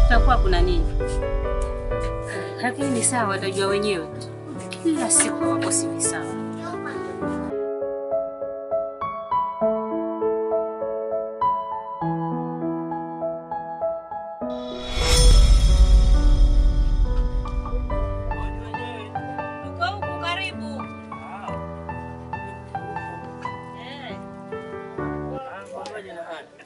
Takuwa kuna nini? Lakini ni sawa, watajua wenyewe. Kila siku wako si sawa.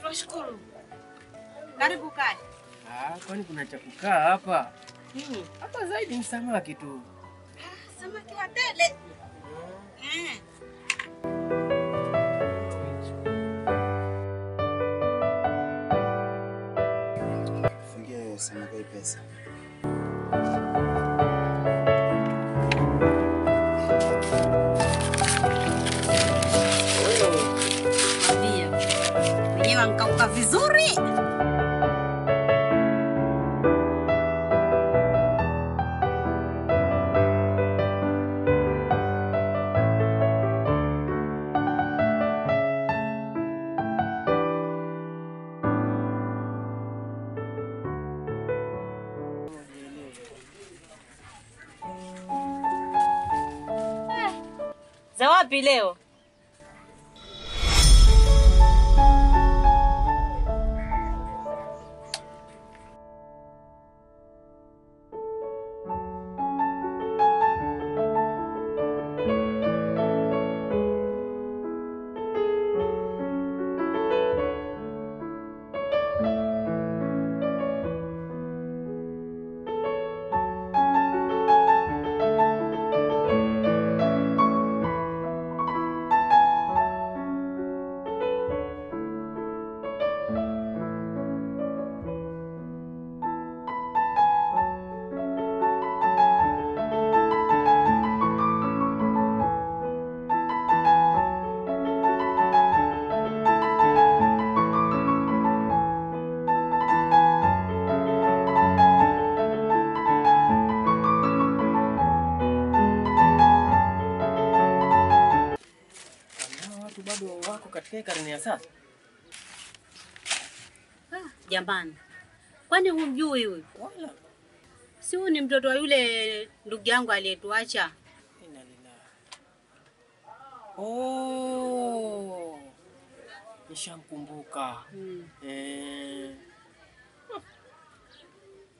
Tunashukuru. Karibu kae. Kwani kuna cha kukaa hapa? Nini? Hapa zaidi ni samaki tu. Samaki wa tele. Fungie samaki pesa. Mabia. Wenyewe mkauka vizuri. Za wapi leo? Bado wako katika karne ya sasa. Jamani. Kwani humjui huyu? Wala. Si huyu ni mtoto wa yule ndugu yangu aliyetuacha. Oh. Nishamkumbuka.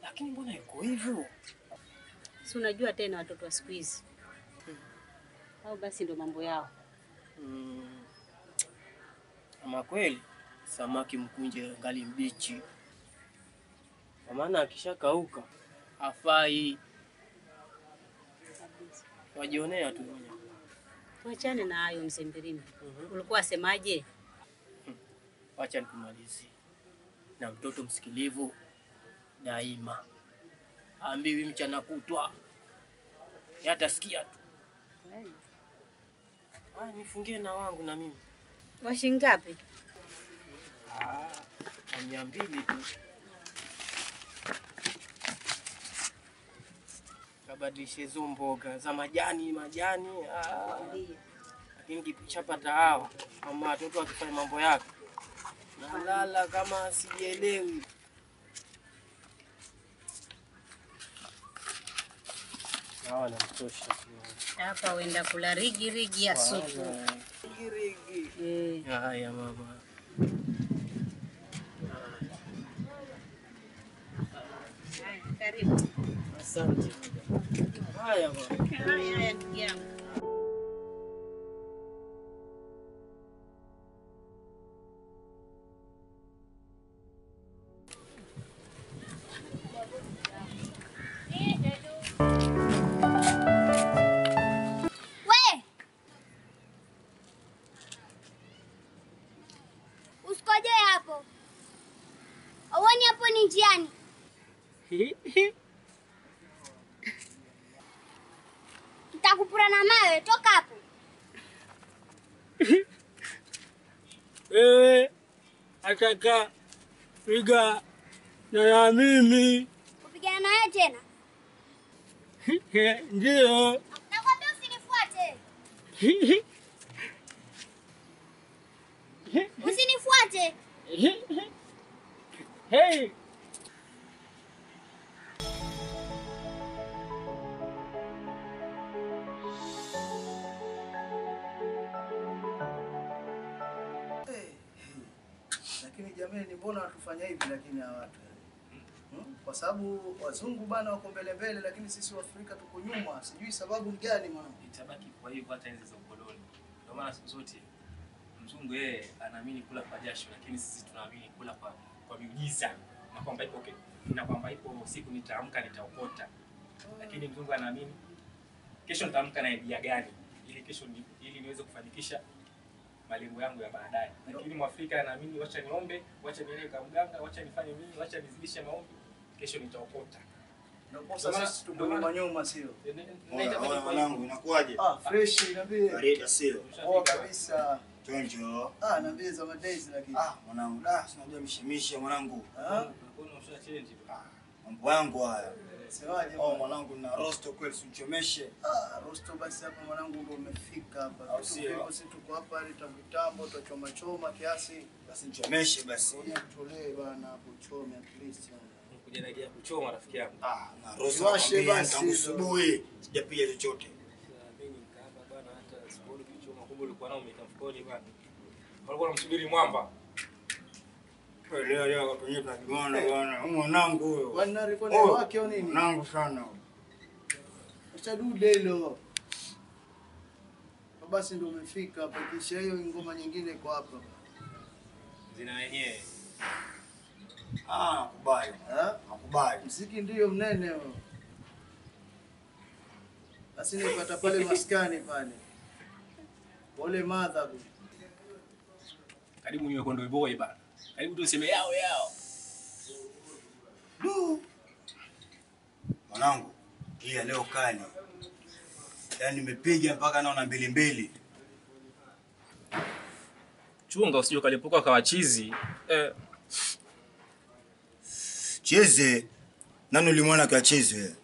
Lakini mbona yuko hivyo? Si unajua tena watoto wa siku hizi. Au basi ndo mambo yao. Ama kweli samaki mkunje ngali mbichi. Kwa maana akishakauka hafai. Wajionea tu wenyewe. Tuachane na hayo mzee Mbirima. Ulikuwa semaje? Acha nikumalizie. Na mtoto msikilivu daima. Ambiwi mchana kutwa. Yatasikia tu. Nifungie na wangu na mimi. Washi ngapi? 200 tu. Kabadilishe hizo mboga za majani. Lakini kichapata hao mama watoto wakifanya mambo yake. Nalala kama sijielewi. Naona mtosha. Hapa uenda kula rigi ya supu. Rigi. Haya mama. Karibu. Asante. Haya bwana. Haya ndugu yangu. Usikoje hapo. Awani hapo ni njiani. Nitakupura na mawe, toka hapo. wewe ataka piga na mimi. Kupigana naye tena? Ndio. Nakwambia usinifuate. Usinifuate. Hey. Lakini jamani, mbona watufanya hivi lakini hawa watu? Kwa sababu wazungu bana wako mbele, lakini sisi Waafrika tuko nyuma. Sijui sababu ni gani mwanangu. Itabaki kwa hivyo hata enzi za ukoloni. Ndio maana siku zote mzungu yeye anaamini kula kwa jasho, lakini sisi tunaamini kula kwa miujiza. Na kwamba ipo na kwamba ipo siku nitaamka nitaokota. Lakini mzungu anaamini kesho nitaamka na idea gani ili niweze kufanikisha malengo yangu ya baadaye. Lakini Mwafrika anaamini wacha niombe, wacha niende kwa mganga, wacha nifanye nini, wacha nizidishe maombi, kesho nitaokota. Ndio sasa tuko nyuma sio? Mwanangu inakuaje? Fresh niambie. Barida sio? Kabisa. Chonjo. Niambie za madays lakini. Mwanangu, sinajua mishemisha mwanangu. Mbona usha change? Mambo yangu haya. Semaje? Mwanangu na rosto kweli usichomeshe. Rosto basi hapa mwanangu ndio umefika hapa. Sisi tuko hapa ili vitambo tutachoma kiasi. Basi nichomeshe basi. Tolee bana hapo chome at least. Kuja na idea kuchoma rafiki yangu. Na rosto tangu asubuhi sijapiga chochote. Mimi nikaapa bana hata sikuoni kichoma kumbe ulikuwa nao umetamfukoni bana. Walikuwa wanamsubiri mwamba. Leo watu wenyewe tunajiona bwana. Mwanangu huyo. Bwana rekodi wake au nini? Mwanangu sana. Acha dude hilo. Basi ndio umefika hapa, kisha hiyo ngoma nyingine iko hapa. Zina wenyewe. Nakubali. Nakubali. Muziki ndio mnene huo. Basi nipata pale maskani pale. Wale madha. Karibu niwe kondo boy bana. Karibu tuseme yao. Mwanangu, hii leo kali. Yaani nimepiga mpaka naona mbili. Chunga usije ukalipuka kwa chizi. Cheze. Nani ulimwona kwa cheze wewe?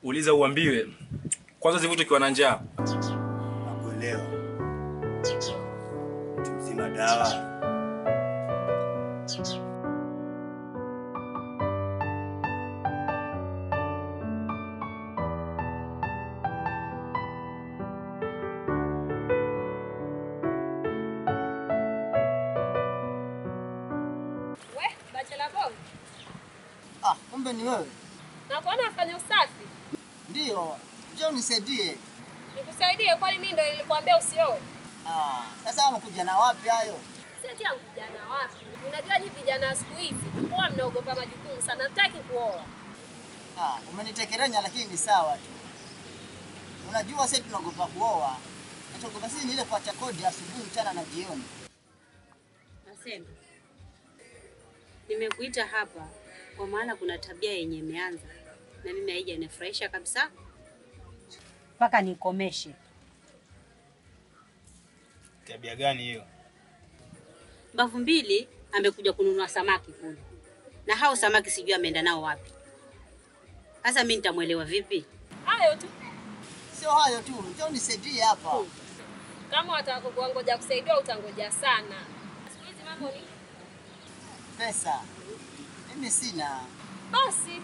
Uliza uambiwe. Kwanza zivutu kiwa na njaa. Nakuelewa. Tumzima dawa. Kumbe ni wewe. Na kuona afanye usafi. Ndio. Njoo nisaidie. Nikusaidie kwani mimi ndio nilikwambia usioe. Sasa unakuja na wapi hayo? Sisi yangu vijana wapi? Unajua hivi vijana siku hizi huwa mnaogopa majukumu sana, nataki kuoa. Umenitekerenya lakini ni sawa tu. Unajua sisi tunaogopa kuoa. Tunaogopa sisi ni ile kuacha kodi asubuhi, mchana na jioni. Nasema. Nimekuita hapa kwa maana kuna tabia yenye imeanza na mimi haijanifurahisha kabisa. Paka nikomeshe. Tabia gani hiyo? Mbavu mbili amekuja kununua samaki kule. Na hao samaki sijui ameenda nao wapi. Sasa mimi nitamuelewa vipi? Hayo tu. Sio hayo tu, njoo nisaidie hapa. Kama watakuangoja kusaidia utangoja sana. Siku hizi mambo ni pesa. Mimi sina. Basi.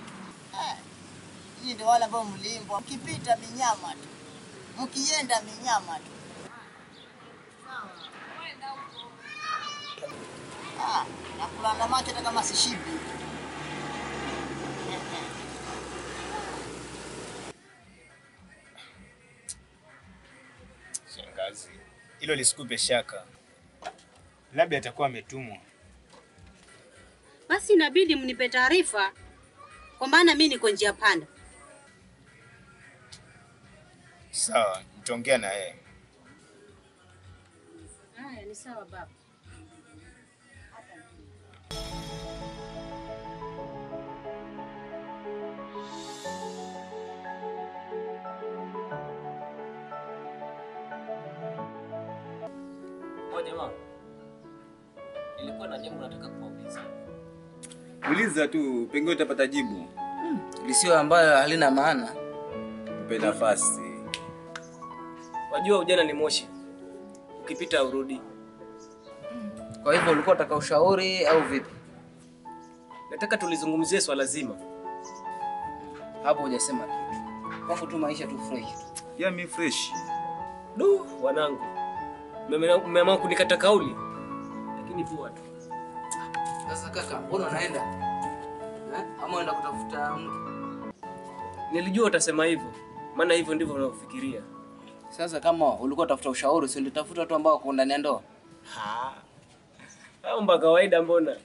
Hii ndio wale ambao mlimbo. Mkipita minyama tu. Mkienda minyama tu. Sawa. Kwenda huko. Nakula na macho hata kama sishibi. Shangazi, hilo lisikupe shaka. Labda atakuwa ametumwa. Basi inabidi mnipe taarifa kwa maana mimi niko njia panda. Sawa, nitaongea na yeye. Haya ni sawa baba. Sawa jamaa. Nilikuwa na jambo nataka kuuliza. Uliza tu, pengine utapata jibu. Lisio ambayo halina maana. Mpe nafasi. Wajua ujana ni moshi. Ukipita urudi. Kwa hivyo ulikuwa unataka ushauri au vipi? Nataka tulizungumzie swala zima. Hapo hujasema kitu. Kwangu tu maisha tu fresh. Ya mi fresh. Wanangu. Mmeamua kunikata kauli. Lakini poa tu. Sasa kaka, mbona unaenda? Ama unaenda kutafuta mke? Nilijua utasema hivyo. Maana hivyo ndivyo unavyofikiria. Sasa kama ulikuwa utafuta ushauri, si ulitafuta watu ambao wako ndani ya ndoa? Hao mba kawaida mbona?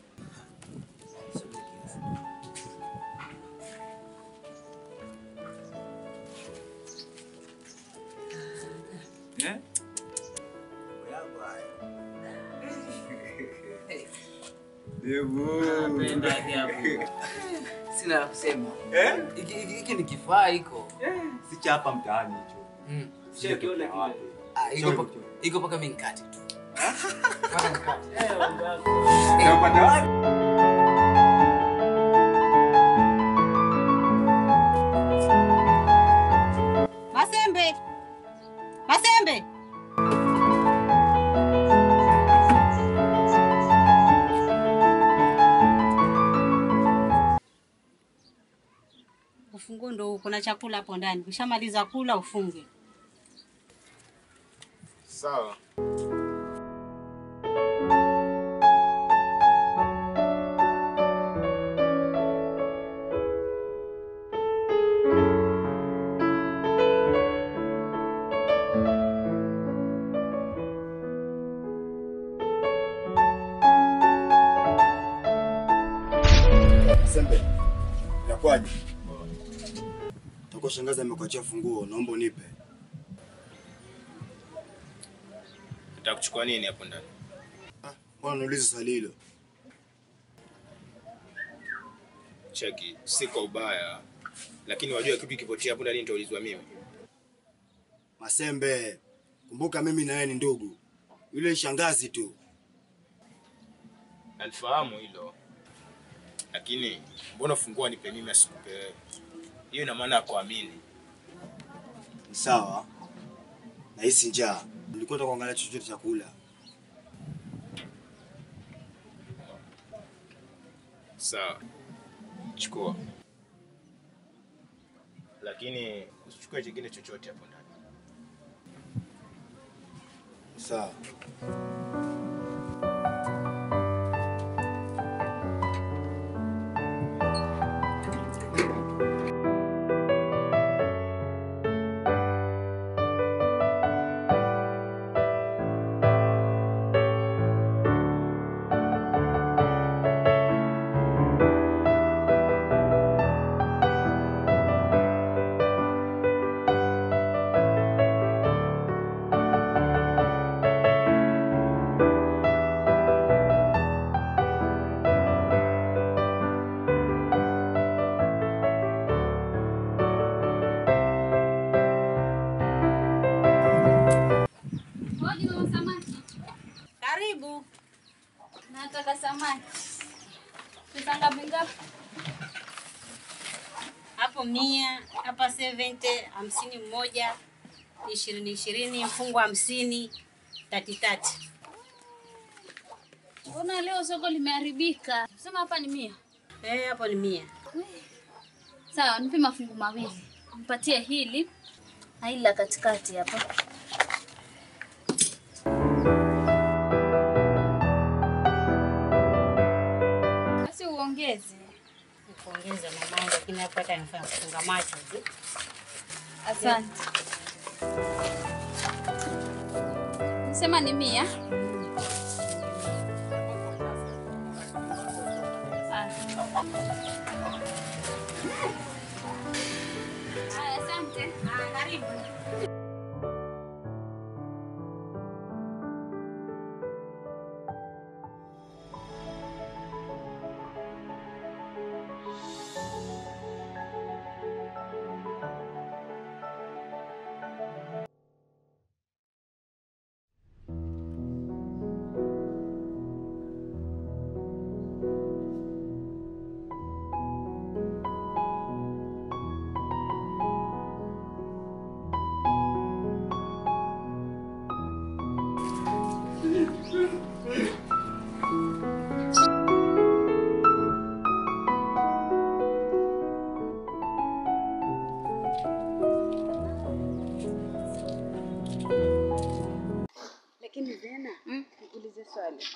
Napenda ajabu. Sina la kusema. Hiki ni kifaa iko. Si cha hapa mtaani hicho. Sio kiona kile. Iko paka mimi nikate tu. Unapata wapi? Masembe. Masembe. Ufungue ndo kuna chakula hapo ndani. Ukishamaliza kula ufunge. Sawa. Sembe. Yakwaje? Takuwa shangazi amekuachia funguo, naomba unipe. Nitakuchukua nini hapo ndani? Mbona unauliza swali hilo? Cheki, si kwa ubaya. Lakini wajua kitu kipotea hapo ndani nitaulizwa mimi. Masembe, kumbuka mimi na wewe ni ndugu. Yule shangazi tu. Alifahamu hilo. Lakini mbona fungua nipe mimi asikupe wewe? Hiyo ina maana ya kuamini. Ni sawa. Nahisi njaa. Nilikuwa nataka kuangalia chochote cha kula. Sawa. Chukua. Lakini usichukue kingine chochote hapo ndani. Sawa. Karibu. Nataka samaki. Pesa ngapi ngapi? Hapo 100, hapa 70, 50 mmoja, 20, mfungo 50, 30. Mbona leo soko limeharibika? Sema hapa ni 100. Hapo ni 100. Sawa, nipe mafungu mawili. Nipatie hili na hili la katikati hapa. Basi uongeze. Nikuongeza mama, lakini hapo hata nifanya kufunga macho tu. Asante. Sema ni 100. Asante. Karibu. Lakini Zena, nikuulize swali.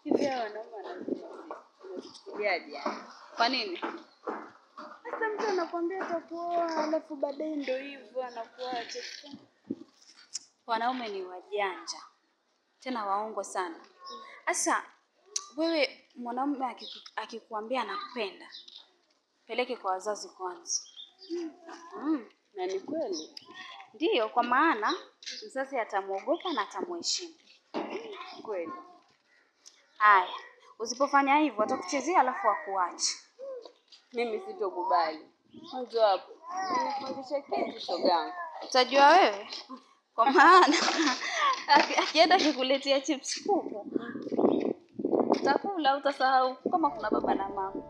Hivi hao wanaume wanachukuliaje yani? Kwa nini? Sasa mtu anakuambia atakuoa, alafu baadaye ndio hivyo anakuacha. Wanaume ni wajanja. Tena waongo sana. Sasa wewe mwanaume akikuambia anakupenda, peleke kwa wazazi kwanza. Na ni kweli. Ndiyo, kwa maana mzazi atamuogopa na atamheshimu. Kweli. Haya, usipofanya hivyo atakuchezea alafu akuache. Mimi sitokubali. Mwanzo hapo. Nifundishe kitu shogangu. Utajua wewe? Kwa maana akienda kukuletea chips kuku, utakula utasahau kama kuna baba na mama.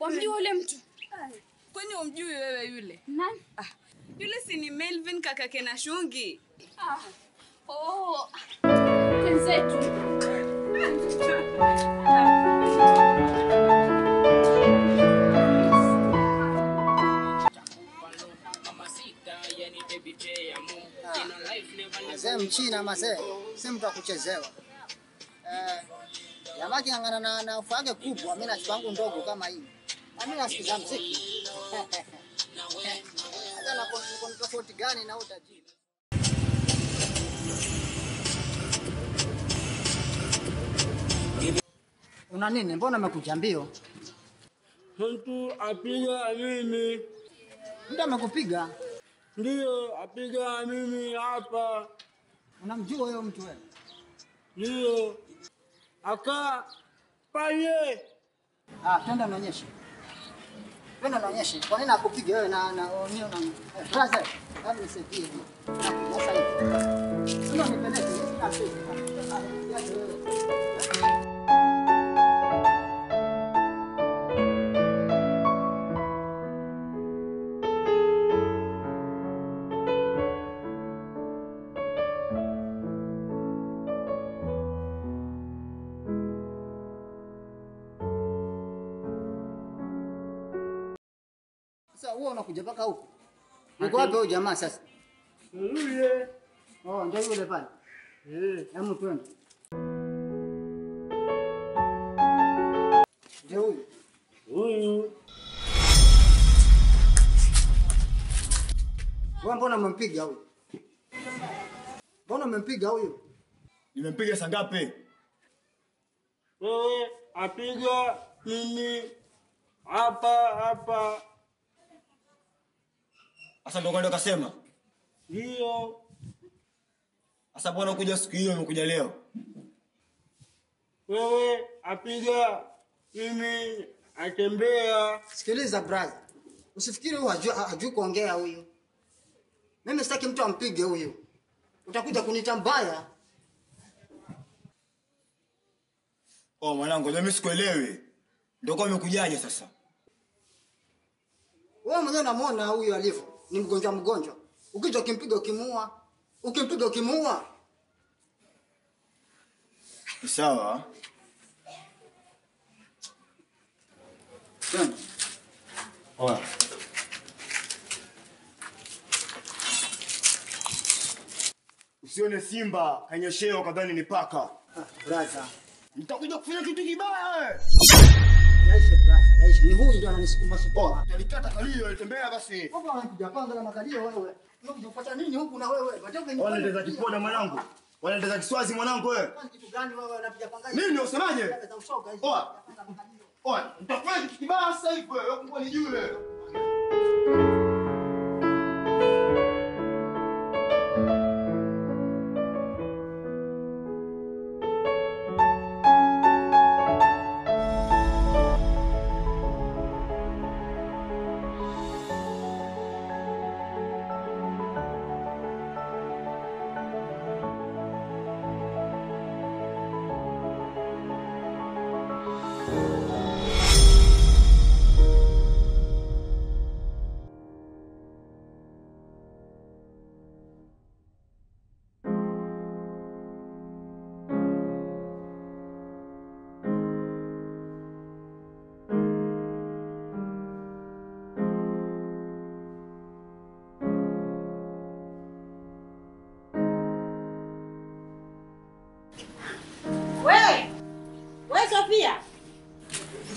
Wamjua yule mtu? Kwani umjui wewe yule? Nani? Yule si ni Melvin kakake na Shungi. Wenzetu. Mzee mchina mazee, si mtu akuchezewa. Jamaa kiangana na ufa yake kubwa, mimi na wangu ndogo kama hii. Mimi nasikiza muziki. Sasa na tofauti gani na utajiri? Una nini? Mbona umekuja mbio? Mtu apiga mimi. Mtu amekupiga? Ndio, apiga mimi hapa. Unamjua huyo mtu wewe? Ndio. Aka pale. Twende nionyeshe. Twende nionyeshe. Kwa nini akupiga wewe na wewe na brother? Hebu nisaidie. Sasa hivi. Sio nipeleke Sasa wewe unakuja mpaka huko. Uko wapi huyo jamaa sasa? Yule. Ndio yule pale. Hebu twende. Ndio huyu. Huyu. Wewe mbona umempiga huyu? Mbona umempiga huyu? Nimempiga saa ngapi? Wewe apiga mimi hapa. Sasa ndio kwenda kasema. Ndio. Sasa bwana kuja siku hiyo umekuja leo. Wewe apiga mimi atembea. Sikiliza brother. Usifikiri huyu hajui kuongea huyu. Mimi sitaki mtu ampige huyu. Utakuja kunita mbaya. Mwanangu, mimi sikuelewi. Ndio kwa umekujaje sasa? Wewe mwenyewe unamuona huyu alivyo. Ni mgonjwa. Ukija ukimpiga ukimuua. Ukimpiga ukimuua. Sawa. Oya. Usione simba kanyosheo kadhani ni paka. Brother. Nitakuja kufanya kitu kibaya wewe. Yaishe brother, yaishe. Ni huyu ndio ananisukuma sukuma. Alikata kalio, alitembea basi. Baba anakuja panga na makalio wewe. Unapata nini huku na wewe? Wanaendeza kipoda mwanangu. Wanaendeza kiswazi mwanangu wewe. Kitu gani wewe unapiga panga? Nini usemaje? Oa, nitafanya kitu kibaya sasa hivi wewe. Wewe nijue.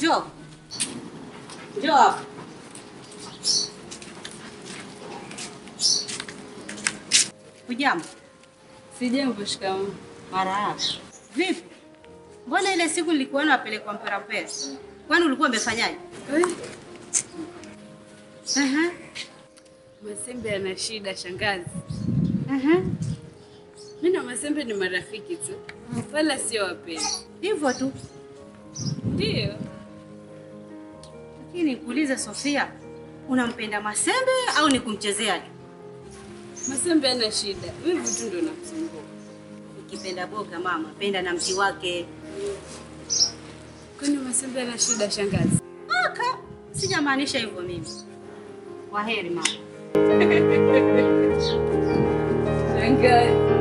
Njoo. Njoo hapa. Hujambo? Sijambo. Shikamoo. Marahaba. Vipi? Mbona ile siku nilikuona wapelekwa mpera? Kwani ulikuwa umefanyaje? Masembe ana shida shangazi. Mimi na Masembe ni marafiki tu. Wala sio wapenzi. Hivyo tu. Ndio. Lakini nikuulize Sofia, unampenda Masembe au ni kumchezea tu? Masembe ana shida. Wewe tu ndio unakusumbua. Ukipenda boga mama, penda na mti wake. Kwani Masembe ana shida shangazi? Aka, sijamaanisha hivyo mimi. Waheri mama. Shangazi.